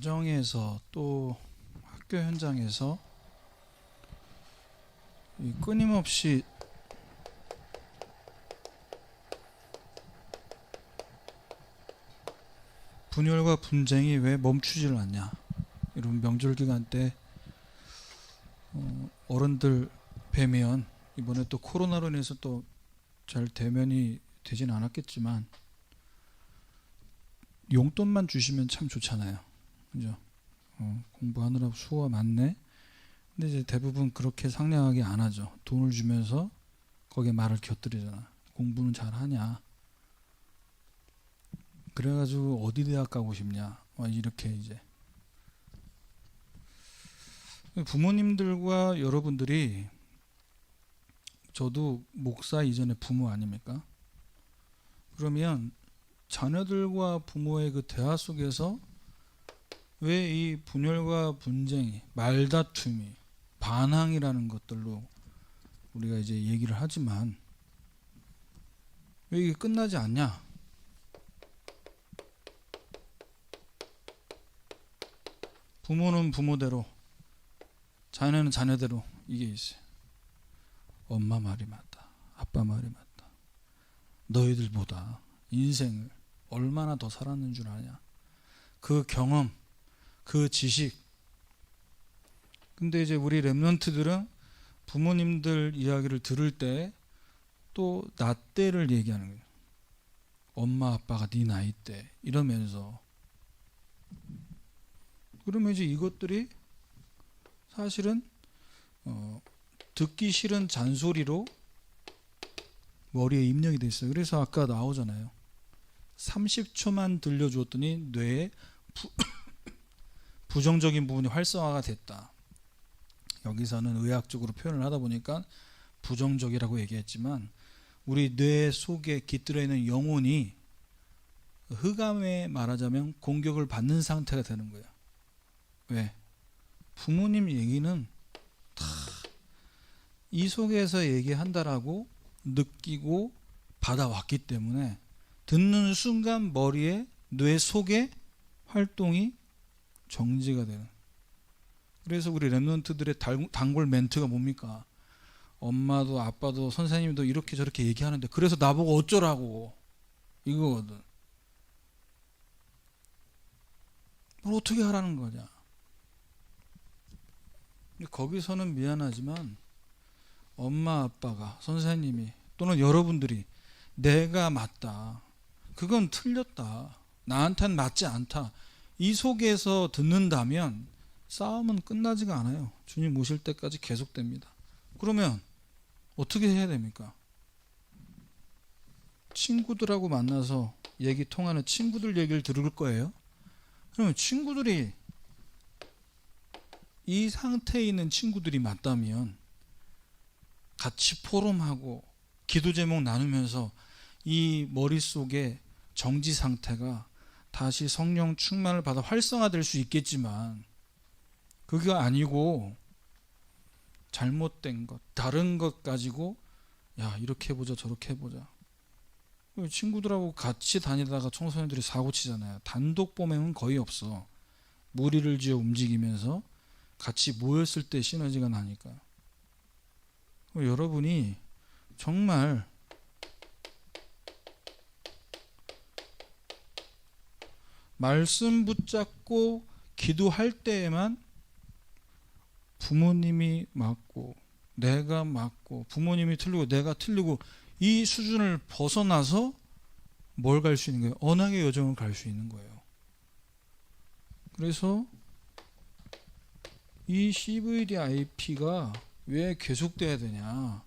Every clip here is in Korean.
가정에서 또 학교 현장에서 이 끊임없이 분열과 분쟁이 왜 멈추질 않냐. 이런 명절 기간 때 어른들 뵈면, 이번에 또 코로나로 인해서 또 잘 대면이 되진 않았겠지만 용돈만 주시면 참 좋잖아요. 그죠? 공부하느라 수고가 많네. 근데 이제 대부분 그렇게 상냥하게 안 하죠. 돈을 주면서 거기에 말을 곁들이잖아. 공부는 잘하냐? 그래가지고 어디 대학 가고 싶냐? 이렇게 이제 부모님들과 여러분들이, 저도 목사 이전에 부모 아닙니까? 그러면 자녀들과 부모의 그 대화 속에서 왜 이 분열과 분쟁이, 말다툼이, 반항이라는 것들로 우리가 이제 얘기를 하지만 왜 이게 끝나지 않냐? 부모는 부모대로, 자녀는 자녀대로 이게 있어요. 엄마 말이 맞다, 아빠 말이 맞다. 너희들보다 인생을 얼마나 더 살았는 줄 아냐? 그 경험, 그 지식. 근데 이제 우리 랩런트들은 부모님들 이야기를 들을 때 또 나 때를 얘기하는 거예요. 엄마 아빠가 네 나이 때 이러면서. 그러면 이제 이것들이 사실은 듣기 싫은 잔소리로 머리에 입력이 돼 있어요. 그래서 아까 나오잖아요. 30초만 들려주었더니 뇌에 부정적인 부분이 활성화가 됐다. 여기서는 의학적으로 표현을 하다 보니까 부정적이라고 얘기했지만, 우리 뇌 속에 깃들어 있는 영혼이 흑암에 말하자면 공격을 받는 상태가 되는 거예요. 왜? 부모님 얘기는 다 이 속에서 얘기한다라고 느끼고 받아왔기 때문에 듣는 순간 머리에, 뇌 속에 활동이 정지가 되는. 그래서 우리 랩런트들의 단골 멘트가 뭡니까? 엄마도 아빠도 선생님도 이렇게 저렇게 얘기하는데 그래서 나보고 어쩌라고, 이거거든. 뭘 어떻게 하라는 거냐. 거기서는 미안하지만 엄마 아빠가, 선생님이 또는 여러분들이 내가 맞다, 그건 틀렸다, 나한테는 맞지 않다, 이 속에서 듣는다면 싸움은 끝나지가 않아요. 주님 오실 때까지 계속됩니다. 그러면 어떻게 해야 됩니까? 친구들하고 만나서 얘기 통하는 친구들 얘기를 들을 거예요. 그러면 친구들이, 이 상태에 있는 친구들이 맞다면 같이 포럼하고 기도 제목 나누면서 이 머릿속에 정지 상태가 다시 성령 충만을 받아 활성화될 수 있겠지만, 그게 아니고 잘못된 것, 다른 것 가지고 야 이렇게 해보자 저렇게 해보자. 친구들하고 같이 다니다가 청소년들이 사고 치잖아요. 단독 범행은 거의 없어. 무리를 지어 움직이면서 같이 모였을 때 시너지가 나니까. 여러분이 정말 말씀 붙잡고 기도할 때에만 부모님이 맞고 내가 맞고, 부모님이 틀리고 내가 틀리고, 이 수준을 벗어나서 뭘 갈 수 있는 거예요? 언약의 여정을 갈 수 있는 거예요. 그래서 이 CVDIP가 왜 계속돼야 되냐?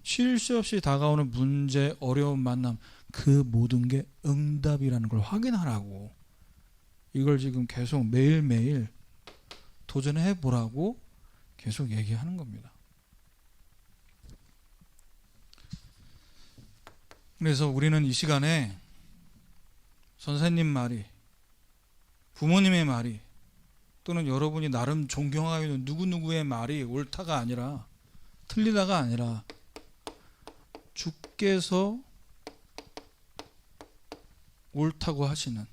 쉴 새 없이 다가오는 문제, 어려운 만남, 그 모든 게 응답이라는 걸 확인하라고, 이걸 지금 계속 매일매일 도전해 보라고 계속 얘기하는 겁니다. 그래서 우리는 이 시간에 선생님 말이, 부모님의 말이, 또는 여러분이 나름 존경하고 있는 누구누구의 말이 옳다가 아니라, 틀리다가 아니라, 주께서 옳다고 하시는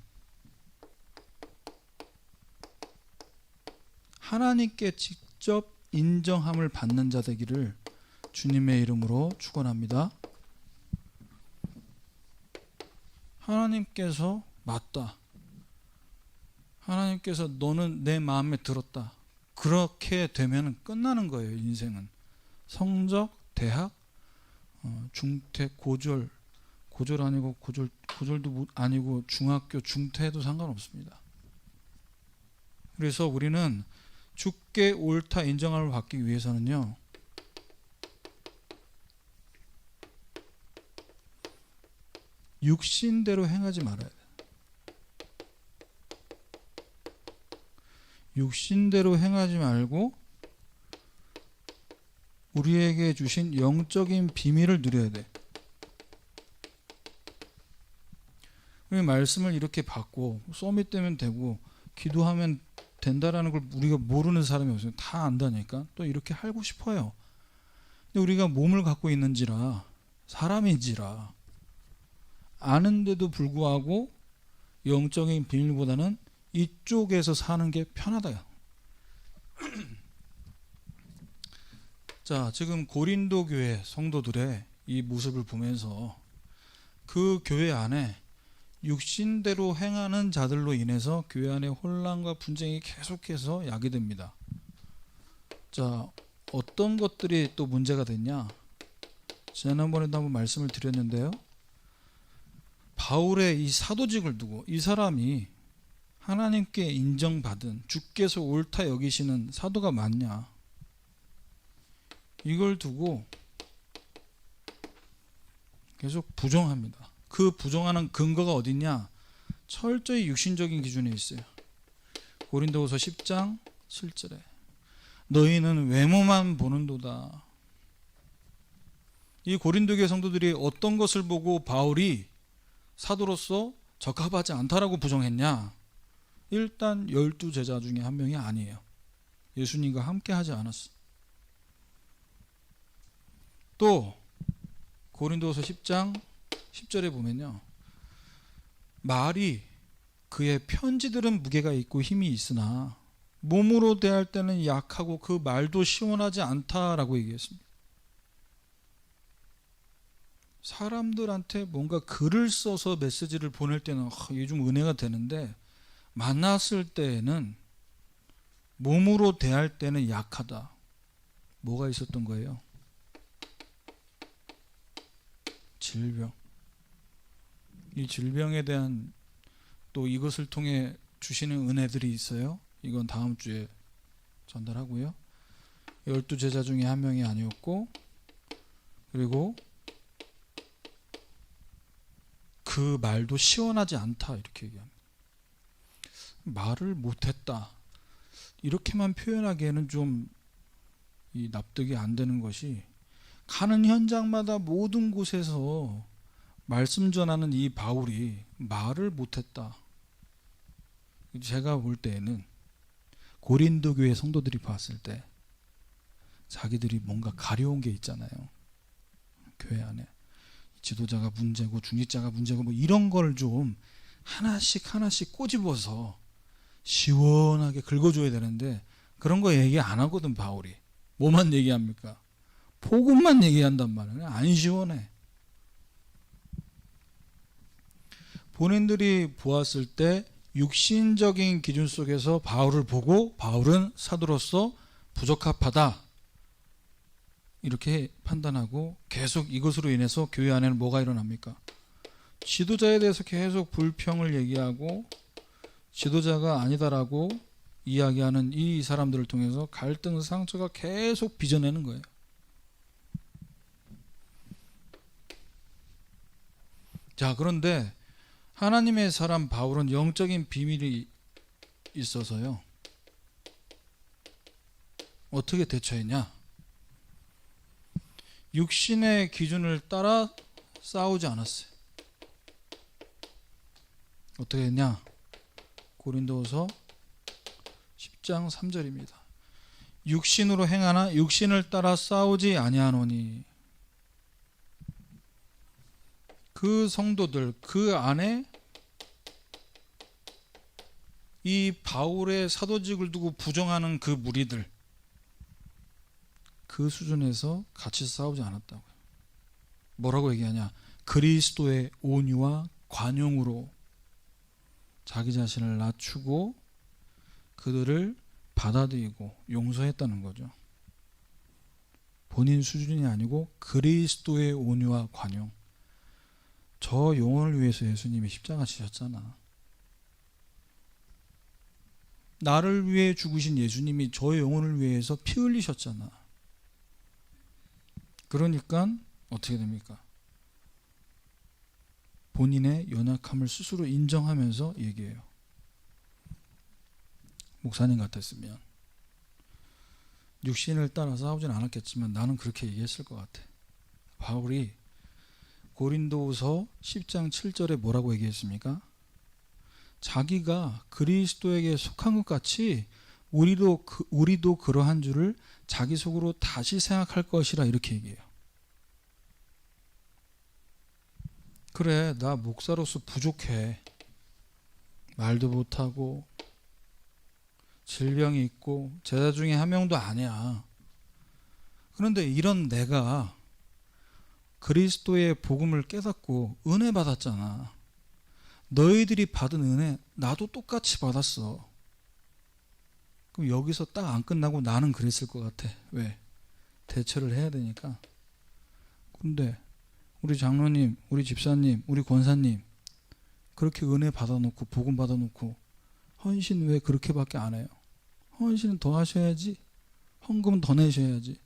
하나님께 직접 인정함을 받는 자 되기를 주님의 이름으로 축원합니다. 하나님께서 맞다. 하나님께서 너는 내 마음에 들었다. 그렇게 되면 끝나는 거예요. 인생은. 성적, 대학, 중퇴, 고졸 아니고 고졸도 아니고 중학교, 중퇴도 상관없습니다. 그래서 우리는 주께 옳다 인정함을 받기 위해서는요, 육신대로 행하지 말아야 돼요. 육신대로 행하지 말고 우리에게 주신 영적인 비밀을 누려야 돼. 우리 말씀을 이렇게 받고 서밋되면 되고 기도하면 된다라는 걸 우리가 모르는 사람이 없어요. 다 안다니까. 또 이렇게 하고 싶어요. 근데 우리가 몸을 갖고 있는지라, 사람인지라 아는데도 불구하고 영적인 비밀보다는 이쪽에서 사는 게 편하다. 자, 지금 고린도 교회 성도들의 이 모습을 보면서 그 교회 안에 육신대로 행하는 자들로 인해서 교회 안에 혼란과 분쟁이 계속해서 야기됩니다. 자, 어떤 것들이 또 문제가 됐냐? 지난번에도 한번 말씀을 드렸는데요. 바울의 이 사도직을 두고 이 사람이 하나님께 인정받은 주께서 옳다 여기시는 사도가 맞냐? 이걸 두고 계속 부정합니다. 그 부정하는 근거가 어디냐? 철저히 육신적인 기준에 있어요. 고린도후서 10장 7절에 너희는 외모만 보는도다. 이 고린도 교회 성도들이 어떤 것을 보고 바울이 사도로서 적합하지 않다라고 부정했냐? 일단 12제자 중에 한 명이 아니에요. 예수님과 함께 하지 않았어. 또 고린도후서 10장 10절에 보면요, 말이 그의 편지들은 무게가 있고 힘이 있으나 몸으로 대할 때는 약하고 그 말도 시원하지 않다라고 얘기했습니다. 사람들한테 뭔가 글을 써서 메시지를 보낼 때는 이게 좀 은혜가 되는데 만났을 때에는 몸으로 대할 때는 약하다. 뭐가 있었던 거예요? 질병. 이 질병에 대한 또 이것을 통해 주시는 은혜들이 있어요. 이건 다음 주에 전달하고요. 12제자 중에 한 명이 아니었고, 그리고 그 말도 시원하지 않다 이렇게 얘기합니다. 말을 못했다 이렇게만 표현하기에는 좀 이 납득이 안 되는 것이, 가는 현장마다 모든 곳에서 말씀 전하는 이 바울이 말을 못했다. 제가 볼 때에는 고린도 교회 성도들이 봤을 때 자기들이 뭔가 가려운 게 있잖아요. 교회 안에 지도자가 문제고 중직자가 문제고 뭐 이런 걸 좀 하나씩 꼬집어서 시원하게 긁어줘야 되는데 그런 거 얘기 안 하거든. 바울이 뭐만 얘기합니까? 복음만 얘기한단 말이에요. 안 시원해. 본인들이 보았을 때 육신적인 기준 속에서 바울을 보고 바울은 사도로서 부적합하다 이렇게 판단하고 계속 이것으로 인해서 교회 안에는 뭐가 일어납니까? 지도자에 대해서 계속 불평을 얘기하고 지도자가 아니다라고 이야기하는 이 사람들을 통해서 갈등, 상처가 계속 빚어내는 거예요. 자, 그런데 하나님의 사람 바울은 영적인 비밀이 있어서요, 어떻게 대처했냐? 육신의 기준을 따라 싸우지 않았어요. 어떻게 했냐? 고린도후서 10장 3절입니다. 육신으로 행하나 육신을 따라 싸우지 아니하노니. 그 성도들 그 안에 이 바울의 사도직을 두고 부정하는 그 무리들, 그 수준에서 같이 싸우지 않았다고요. 뭐라고 얘기하냐? 그리스도의 온유와 관용으로 자기 자신을 낮추고 그들을 받아들이고 용서했다는 거죠. 본인 수준이 아니고 그리스도의 온유와 관용. 저 영혼을 위해서 예수님이 십자가 지셨잖아. 나를 위해 죽으신 예수님이 저 영혼을 위해서 피 흘리셨잖아. 그러니까 어떻게 됩니까? 본인의 연약함을 스스로 인정하면서 얘기해요. 목사님 같았으면 육신을 따라 싸우진 않았겠지만 나는 그렇게 얘기했을 것 같아. 바울이 고린도후서 10장 7절에 뭐라고 얘기했습니까? 자기가 그리스도에게 속한 것 같이 우리도 그러한 줄을 자기 속으로 다시 생각할 것이라 이렇게 얘기해요. 그래, 나 목사로서 부족해. 말도 못하고 질병이 있고 제자 중에 한 명도 아니야. 그런데 이런 내가 그리스도의 복음을 깨닫고 은혜 받았잖아. 너희들이 받은 은혜 나도 똑같이 받았어. 그럼 여기서 딱 안 끝나고 나는 그랬을 것 같아. 왜? 대처를 해야 되니까. 근데 우리 장로님, 우리 집사님, 우리 권사님 그렇게 은혜 받아놓고 복음 받아놓고 헌신 왜 그렇게밖에 안 해요? 헌신은 더 하셔야지. 헌금은 더 내셔야지.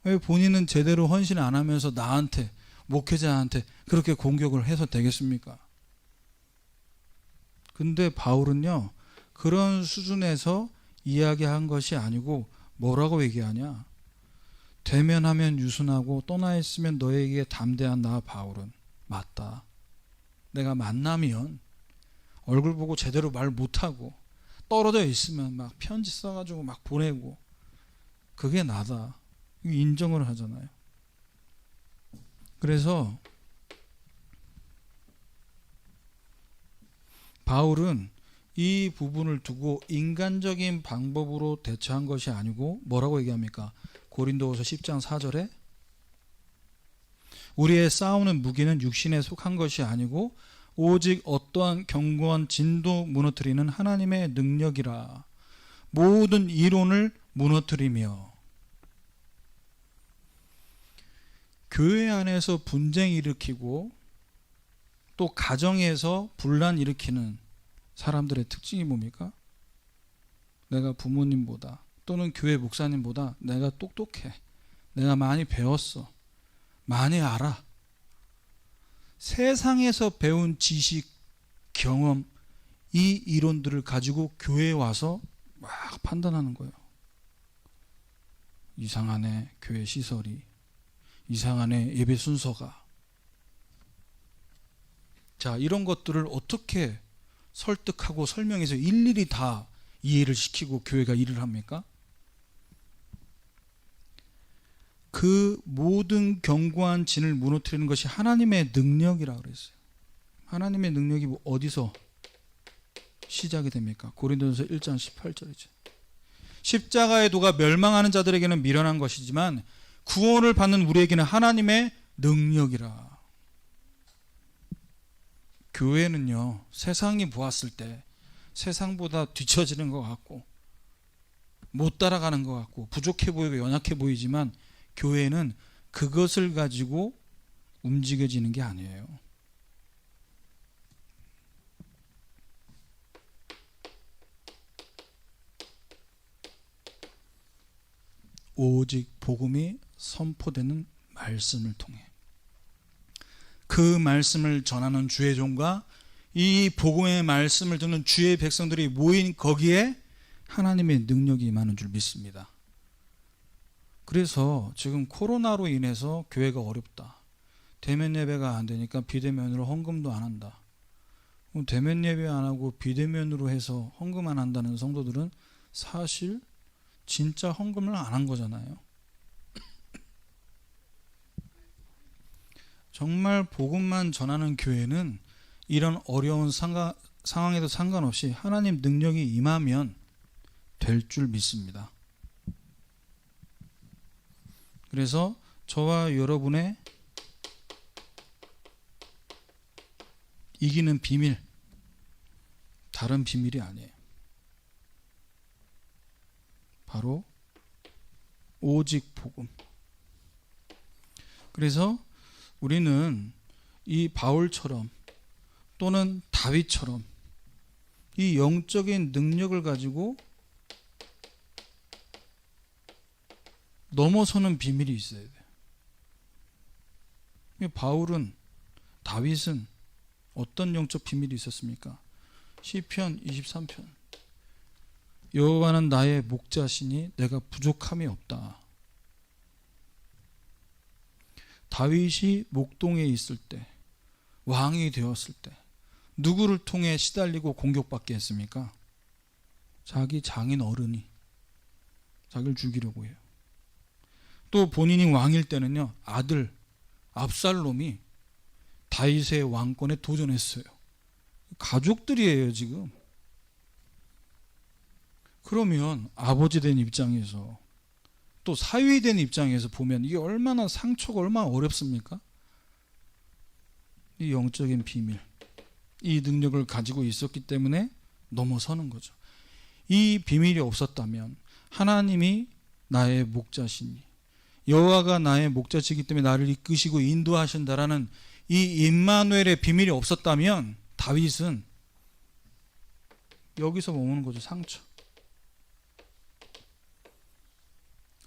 왜 본인은 제대로 헌신 안 하면서 나한테, 목회자한테 그렇게 공격을 해서 되겠습니까? 근데 바울은요, 그런 수준에서 이야기한 것이 아니고 뭐라고 얘기하냐? 대면하면 유순하고 떠나 있으면 너에게 담대한 나 바울은 맞다. 내가 만나면 얼굴 보고 제대로 말 못하고 떨어져 있으면 막 편지 써가지고 막 보내고 그게 나다. 인정을 하잖아요. 그래서 바울은 이 부분을 두고 인간적인 방법으로 대처한 것이 아니고 뭐라고 얘기합니까? 고린도후서 10장 4절에 우리의 싸우는 무기는 육신에 속한 것이 아니고 오직 어떠한 견고한 진도 무너뜨리는 하나님의 능력이라. 모든 이론을 무너뜨리며. 교회 안에서 분쟁 일으키고 또 가정에서 분란 일으키는 사람들의 특징이 뭡니까? 내가 부모님보다 또는 교회 목사님보다 내가 똑똑해. 내가 많이 배웠어. 많이 알아. 세상에서 배운 지식, 경험, 이 이론들을 가지고 교회에 와서 막 판단하는 거예요. 이상하네, 교회 시설이. 이상하네, 예배 순서가. 자, 이런 것들을 어떻게 설득하고 설명해서 일일이 다 이해를 시키고 교회가 일을 합니까? 그 모든 견고한 진을 무너뜨리는 것이 하나님의 능력이라고 그랬어요. 하나님의 능력이 어디서 시작이 됩니까? 고린도전서 1장 18절이죠. 십자가의 도가 멸망하는 자들에게는 미련한 것이지만 구원을 받는 우리에게는 하나님의 능력이라. 교회는요, 세상이 보았을 때 세상보다 뒤처지는 것 같고 못 따라가는 것 같고 부족해 보이고 연약해 보이지만 교회는 그것을 가지고 움직여지는 게 아니에요. 오직 복음이 선포되는 말씀을 통해 그 말씀을 전하는 주의 종과 이 복음의 말씀을 듣는 주의 백성들이 모인 거기에 하나님의 능력이 임하는 줄 믿습니다. 그래서 지금 코로나로 인해서 교회가 어렵다. 대면 예배가 안 되니까 비대면으로 헌금도 안 한다. 대면 예배 안 하고 비대면으로 해서 헌금 안 한다는 성도들은 사실 진짜 헌금을 안 한 거잖아요. 정말 복음만 전하는 교회는 이런 어려운 상황에도 상관없이 하나님 능력이 임하면 될 줄 믿습니다. 그래서 저와 여러분의 이기는 비밀, 다른 비밀이 아니에요. 바로 오직 복음. 그래서 우리는 이 바울처럼 또는 다윗처럼 이 영적인 능력을 가지고 넘어서는 비밀이 있어야 돼요. 바울은, 다윗은 어떤 영적 비밀이 있었습니까? 시편 23편. 여호와는 나의 목자시니 내가 부족함이 없다. 다윗이 목동에 있을 때, 왕이 되었을 때 누구를 통해 시달리고 공격받게 했습니까? 자기 장인 어른이 자기를 죽이려고 해요. 또 본인이 왕일 때는요, 아들 압살롬이 다윗의 왕권에 도전했어요. 가족들이에요 지금. 그러면 아버지 된 입장에서 또 사위 된 입장에서 보면 이게 얼마나 상처가 얼마나 어렵습니까? 이 영적인 비밀, 이 능력을 가지고 있었기 때문에 넘어서는 거죠. 이 비밀이 없었다면 하나님이 나의 목자시니, 여호와가 나의 목자시기 때문에 나를 이끄시고 인도하신다라는 이 임마누엘의 비밀이 없었다면 다윗은 여기서 머무는 거죠. 상처.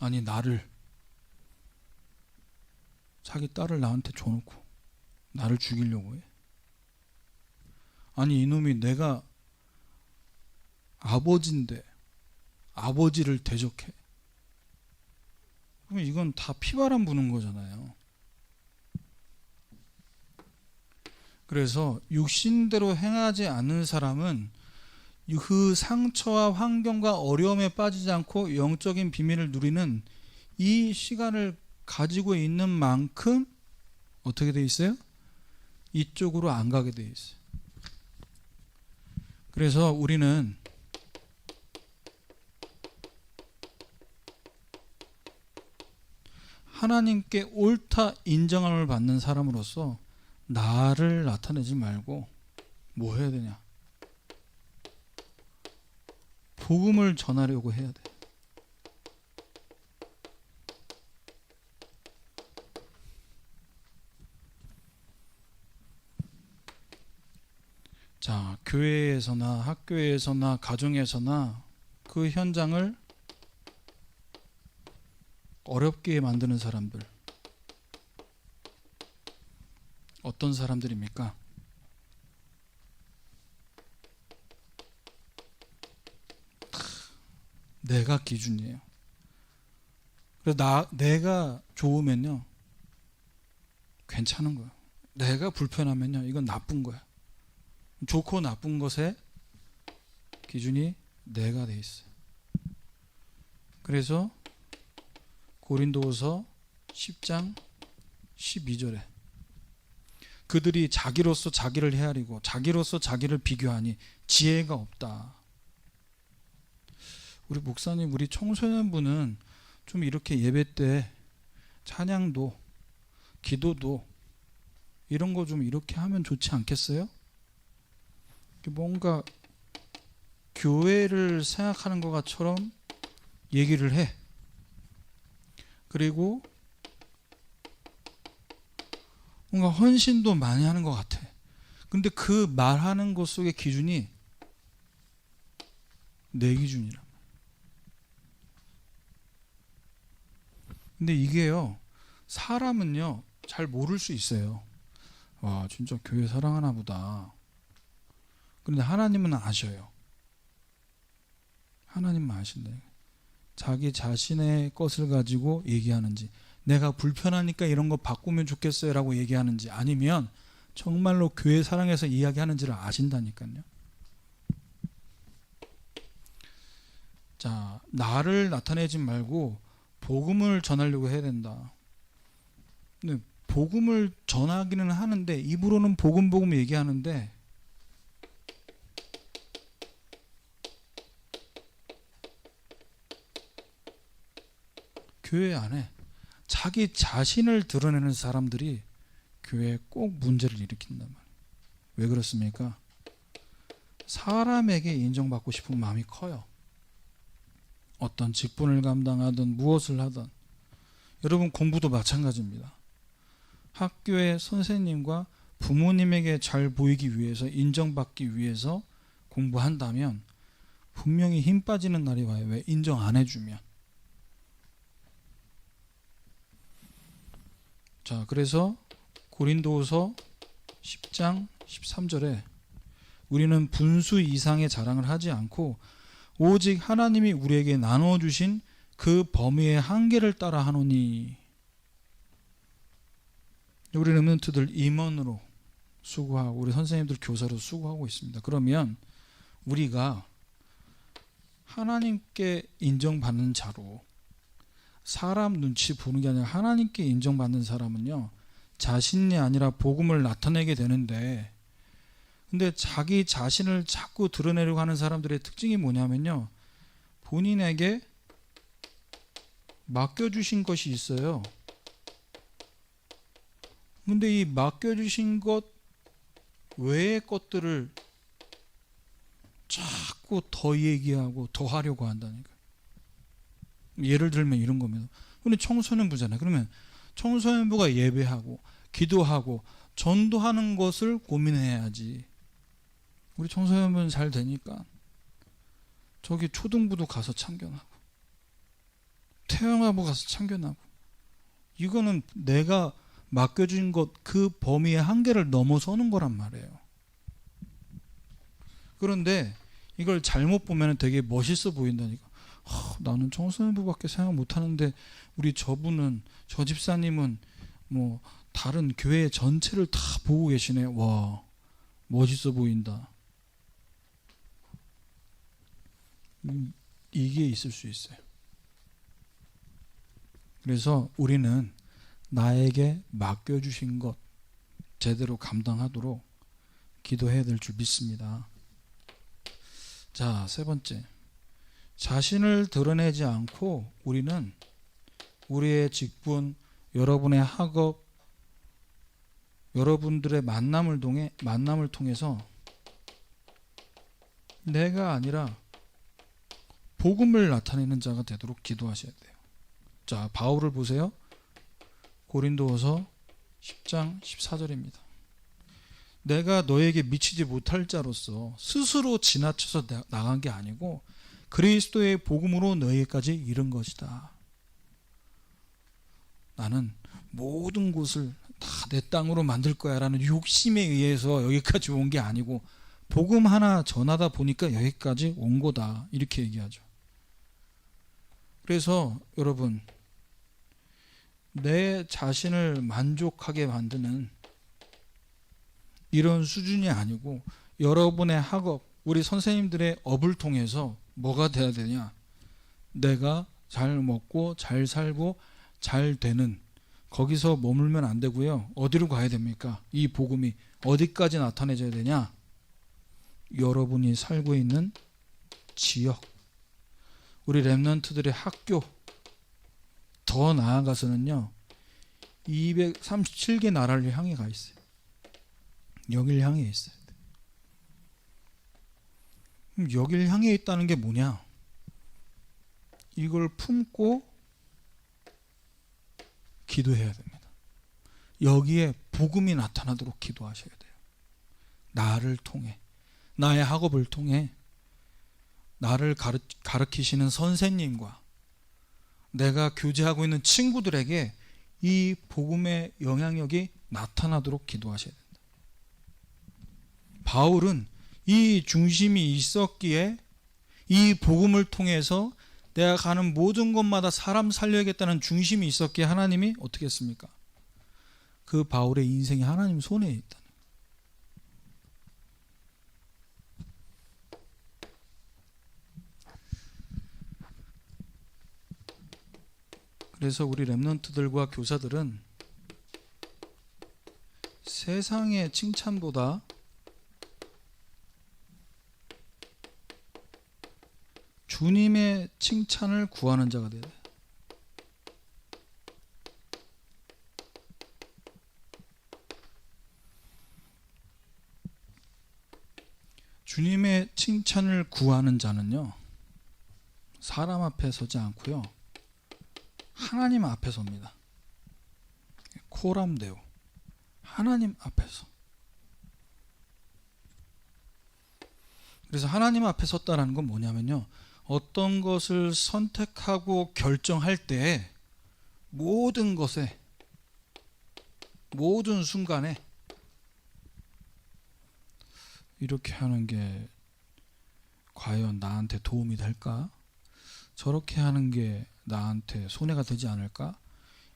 아니, 나를, 자기 딸을 나한테 줘놓고 나를 죽이려고 해. 아니, 이놈이 내가 아버지인데 아버지를 대적해. 그러면 이건 다 피바람 부는 거잖아요. 그래서 육신대로 행하지 않는 사람은 그 상처와 환경과 어려움에 빠지지 않고 영적인 비밀을 누리는 이 시간을 가지고 있는 만큼 어떻게 돼 있어요? 이쪽으로 안 가게 돼 있어요. 그래서 우리는 하나님께 옳다 인정함을 받는 사람으로서 나를 나타내지 말고 뭐 해야 되냐? 복음을 전하려고 해야 돼. 자, 교회에서나 학교에서나 가정에서나 그 현장을 어렵게 만드는 사람들, 어떤 사람들입니까? 내가 기준이에요. 그래서 내가 좋으면요 괜찮은 거예요. 내가 불편하면요 이건 나쁜 거야. 좋고 나쁜 것의 기준이 내가 돼 있어요. 그래서 고린도후서 10장 12절에 그들이 자기로서 자기를 헤아리고 자기로서 자기를 비교하니 지혜가 없다. 우리 목사님, 우리 청소년부는 좀 이렇게 예배 때 찬양도 기도도 이런 거 좀 이렇게 하면 좋지 않겠어요? 뭔가 교회를 생각하는 것처럼 얘기를 해. 그리고 뭔가 헌신도 많이 하는 것 같아. 근데 그 말하는 것 속의 기준이 내 기준이라. 근데 이게요, 사람은요 잘 모를 수 있어요. 와, 진짜 교회 사랑하나 보다. 그런데 하나님은 아셔요. 하나님은 아신다. 자기 자신의 것을 가지고 얘기하는지, 내가 불편하니까 이런 거 바꾸면 좋겠어요 라고 얘기하는지, 아니면 정말로 교회 사랑해서 이야기하는지를 아신다니까요. 자, 나를 나타내지 말고 복음을 전하려고 해야 된다. 근데 복음을 전하기는 하는데 입으로는 복음 얘기하는데 교회 안에 자기 자신을 드러내는 사람들이 교회에 꼭 문제를 일으킨단 말이에요. 왜 그렇습니까? 사람에게 인정받고 싶은 마음이 커요. 어떤 직분을 감당하든 무엇을 하든. 여러분, 공부도 마찬가지입니다. 학교의 선생님과 부모님에게 잘 보이기 위해서, 인정받기 위해서 공부한다면 분명히 힘 빠지는 날이 와요. 왜? 인정 안 해주면. 자, 그래서 고린도후서 10장 13절에 우리는 분수 이상의 자랑을 하지 않고 오직 하나님이 우리에게 나눠주신 그 범위의 한계를 따라 하노니. 우리 렘넌트들 임원으로 수고하고 우리 선생님들 교사로 수고하고 있습니다. 그러면 우리가 하나님께 인정받는 자로, 사람 눈치 보는 게 아니라 하나님께 인정받는 사람은요, 자신이 아니라 복음을 나타내게 되는데, 근데 자기 자신을 자꾸 드러내려고 하는 사람들의 특징이 뭐냐면요, 본인에게 맡겨주신 것이 있어요. 근데 이 맡겨주신 것 외의 것들을 자꾸 더 얘기하고 더 하려고 한다니까. 예를 들면 이런 겁니다. 근데 청소년부잖아요. 그러면 청소년부가 예배하고 기도하고 전도하는 것을 고민해야지. 우리 청소년부는 잘 되니까 저기 초등부도 가서 참견하고 태영아부 가서 참견하고, 이거는 내가 맡겨진 것 그 범위의 한계를 넘어서는 거란 말이에요. 그런데 이걸 잘못 보면 되게 멋있어 보인다니까. 나는 청소년부밖에 생각 못하는데 우리 저분은, 저 집사님은 뭐 다른 교회 전체를 다 보고 계시네. 와, 멋있어 보인다. 이게 있을 수 있어요. 그래서 우리는 나에게 맡겨주신 것 제대로 감당하도록 기도해야 될 줄 믿습니다. 자, 세 번째, 자신을 드러내지 않고 우리는 우리의 직분, 여러분의 학업, 여러분들의 만남을 통해서 내가 아니라 복음을 나타내는 자가 되도록 기도하셔야 돼요. 자, 바울을 보세요. 고린도후서 10장 14절입니다. 내가 너에게 미치지 못할 자로서 스스로 지나쳐서 나간 게 아니고 그리스도의 복음으로 너에게까지 이른 것이다. 나는 모든 곳을 다 내 땅으로 만들 거야 라는 욕심에 의해서 여기까지 온 게 아니고 복음 하나 전하다 보니까 여기까지 온 거다, 이렇게 얘기하죠. 그래서 여러분, 내 자신을 만족하게 만드는 이런 수준이 아니고 여러분의 학업, 우리 선생님들의 업을 통해서 뭐가 돼야 되냐, 내가 잘 먹고 잘 살고 잘 되는, 거기서 머물면 안 되고요. 어디로 가야 됩니까? 이 복음이 어디까지 나타내져야 되냐? 여러분이 살고 있는 지역, 우리 렘넌트들의 학교, 더 나아가서는요 237개 나라를 향해 가 있어요. 여길 향해 있어요. 그럼 여길 향해 있다는 게 뭐냐? 이걸 품고 기도해야 됩니다. 여기에 복음이 나타나도록 기도하셔야 돼요. 나를 통해, 나의 학업을 통해 나를 가르치시는 선생님과 내가 교제하고 있는 친구들에게 이 복음의 영향력이 나타나도록 기도하셔야 된다. 바울은 이 중심이 있었기에 이 복음을 통해서 내가 가는 모든 곳마다 사람 살려야겠다는 중심이 있었기에 하나님이 어떻게 했습니까? 그 바울의 인생이 하나님 손에 있다. 그래서 우리 렘넌트들과 교사들은 세상의 칭찬보다 주님의 칭찬을 구하는 자가 돼야 돼요. 주님의 칭찬을 구하는 자는요, 사람 앞에 서지 않고요, 하나님 앞에 섭니다. 코람데오, 하나님 앞에서. 그래서 하나님 앞에 섰다라는 건 뭐냐면요, 어떤 것을 선택하고 결정할 때 모든 것에, 모든 순간에 이렇게 하는 게 과연 나한테 도움이 될까? 저렇게 하는 게 나한테 손해가 되지 않을까?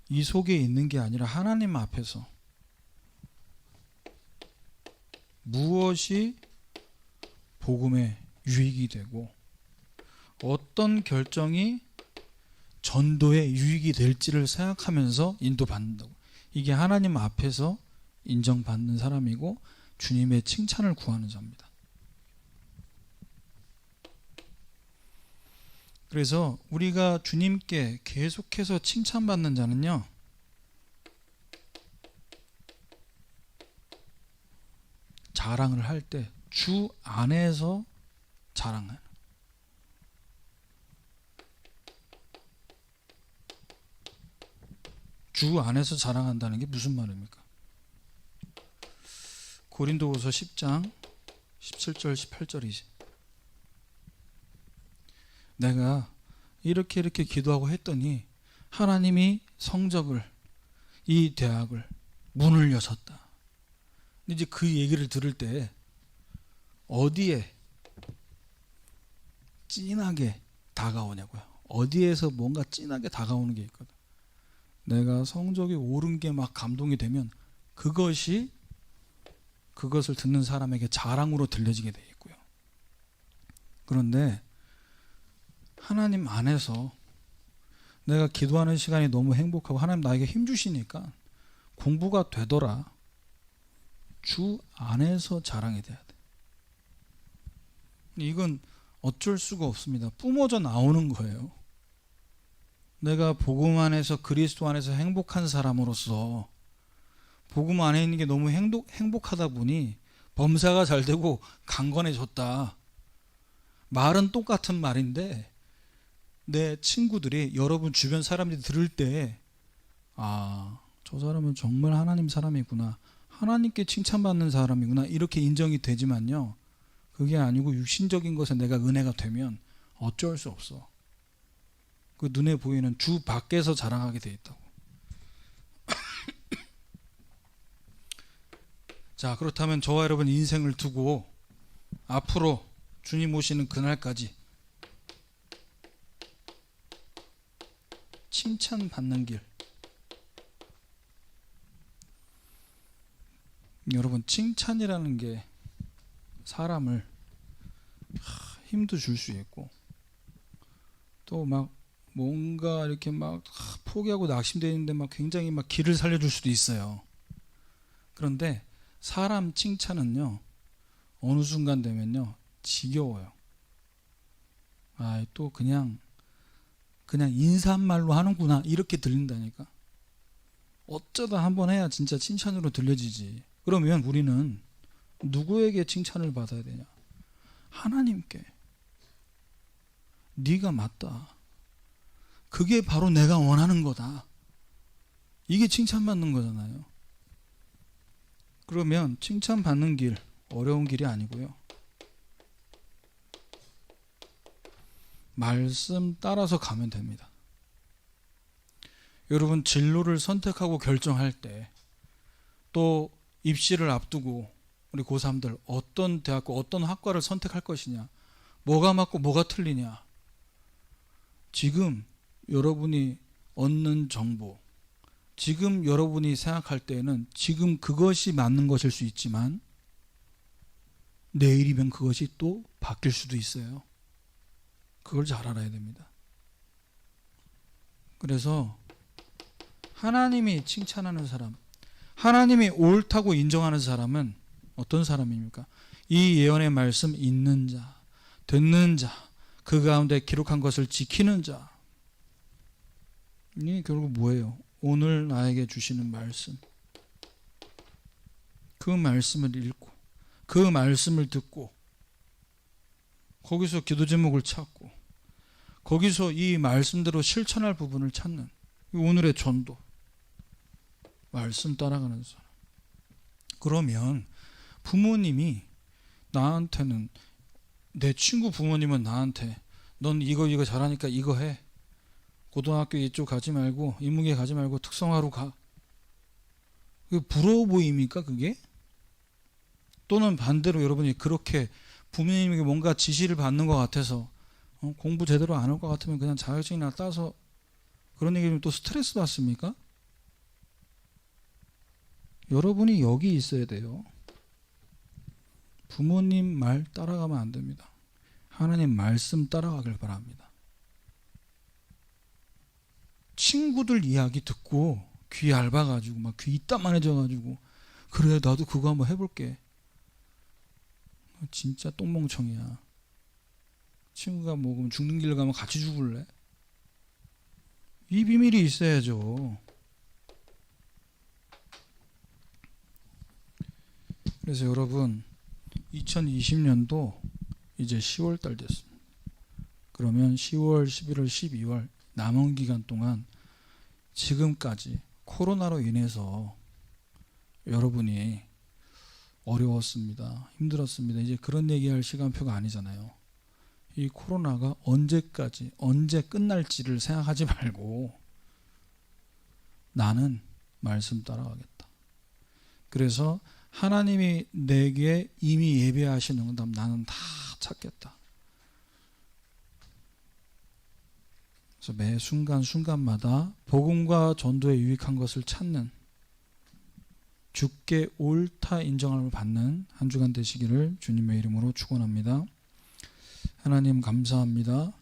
이 속에 있는 게 아니라 하나님 앞에서 무엇이 복음의 유익이 되고 어떤 결정이 전도의 유익이 될지를 생각하면서 인도받는다고. 이게 하나님 앞에서 인정받는 사람이고 주님의 칭찬을 구하는 자입니다. 그래서 우리가 주님께 계속해서 칭찬받는 자는요, 자랑을 할 때 주 안에서 자랑하는, 주 안에서 자랑한다는 게 무슨 말입니까? 고린도후서 10장 17절 18절이지. 내가 이렇게 기도하고 했더니 하나님이 성적을, 이 대학을 문을 여셨다. 이제 그 얘기를 들을 때 어디에 진하게 다가오냐고요. 어디에서 뭔가 진하게 다가오는 게 있거든. 내가 성적이 오른 게 막 감동이 되면 그것을 듣는 사람에게 자랑으로 들려지게 돼 있고요. 그런데 하나님 안에서 내가 기도하는 시간이 너무 행복하고 하나님 나에게 힘 주시니까 공부가 되더라. 주 안에서 자랑이 돼야 돼. 이건 어쩔 수가 없습니다. 뿜어져 나오는 거예요. 내가 복음 안에서, 그리스도 안에서 행복한 사람으로서 복음 안에 있는 게 너무 행복하다 보니 범사가 잘 되고 강건해졌다. 말은 똑같은 말인데 내 친구들이, 여러분 주변 사람들이 들을 때, 아, 저 사람은 정말 하나님 사람이구나, 하나님께 칭찬받는 사람이구나, 이렇게 인정이 되지만요, 그게 아니고 육신적인 것에 내가 은혜가 되면 어쩔 수 없어. 그 눈에 보이는 주 밖에서 자랑하게 돼 있다고. 자, 그렇다면 저와 여러분 인생을 두고 앞으로 주님 오시는 그날까지 칭찬받는 길. 여러분, 칭찬이라는 게 사람을 힘도 줄 수 있고 또 막 뭔가 이렇게 막 포기하고 낙심되어 있는데 막 굉장히 막 길을 살려줄 수도 있어요. 그런데 사람 칭찬은요, 어느 순간 되면요 지겨워요. 아, 또 그냥 인사말로 하는구나, 이렇게 들린다니까. 어쩌다 한번 해야 진짜 칭찬으로 들려지지. 그러면 우리는 누구에게 칭찬을 받아야 되냐? 하나님께. 네가 맞다. 그게 바로 내가 원하는 거다. 이게 칭찬받는 거잖아요. 그러면 칭찬받는 길, 어려운 길이 아니고요, 말씀 따라서 가면 됩니다. 여러분, 진로를 선택하고 결정할 때, 또 입시를 앞두고 우리 고3들 어떤 대학교, 어떤 학과를 선택할 것이냐, 뭐가 맞고 뭐가 틀리냐, 지금 여러분이 얻는 정보, 지금 여러분이 생각할 때에는 지금 그것이 맞는 것일 수 있지만 내일이면 그것이 또 바뀔 수도 있어요. 그걸 잘 알아야 됩니다. 그래서 하나님이 칭찬하는 사람, 하나님이 옳다고 인정하는 사람은 어떤 사람입니까? 이 예언의 말씀 읽는 자, 듣는 자, 그 가운데 기록한 것을 지키는 자. 이 결국 뭐예요? 오늘 나에게 주시는 말씀. 그 말씀을 읽고 그 말씀을 듣고 거기서 기도 제목을 찾고 거기서 이 말씀대로 실천할 부분을 찾는 오늘의 전도. 말씀 따라가는 사람. 그러면 부모님이 나한테는 내 친구 부모님은 나한테 넌 이거 잘하니까 이거 해. 고등학교 이쪽 가지 말고 인문계 가지 말고 특성화로 가. 그게 부러워 보입니까 그게? 또는 반대로 여러분이 그렇게 부모님에게 뭔가 지시를 받는 것 같아서 공부 제대로 안 할 것 같으면 그냥 자격증이나 따서 그런 얘기면 또 스트레스 받습니까? 여러분이 여기 있어야 돼요. 부모님 말 따라가면 안 됩니다. 하나님 말씀 따라가길 바랍니다. 친구들 이야기 듣고 귀 얇아가지고 막 귀 이따만해져가지고 그래 나도 그거 한번 해볼게. 진짜 똥멍청이야. 친구가 뭐 그럼 죽는 길 가면 같이 죽을래? 이 비밀이 있어야죠. 그래서 여러분 2020년도 이제 10월달 됐습니다. 그러면 10월, 11월, 12월 남은 기간 동안 지금까지 코로나로 인해서 여러분이 어려웠습니다. 힘들었습니다. 이제 그런 얘기할 시간표가 아니잖아요. 이 코로나가 언제까지 언제 끝날지를 생각하지 말고 나는 말씀 따라가겠다. 그래서 하나님이 내게 이미 예배하신 응답 나는 다 찾겠다. 그래서 매 순간순간마다 복음과 전도에 유익한 것을 찾는 주께 옳다 인정함을 받는 한 주간 되시기를 주님의 이름으로 축원합니다. 하나님 감사합니다.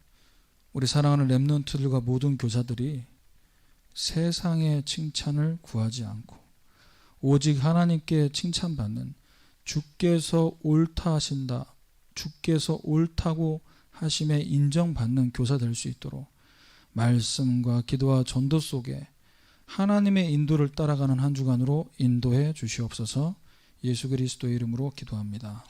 우리 사랑하는 렘넌트들과 모든 교사들이 세상의 칭찬을 구하지 않고 오직 하나님께 칭찬받는 주께서 옳다 하신다. 주께서 옳다고 하심에 인정받는 교사 될 수 있도록 말씀과 기도와 전도 속에 하나님의 인도를 따라가는 한 주간으로 인도해 주시옵소서. 예수 그리스도의 이름으로 기도합니다.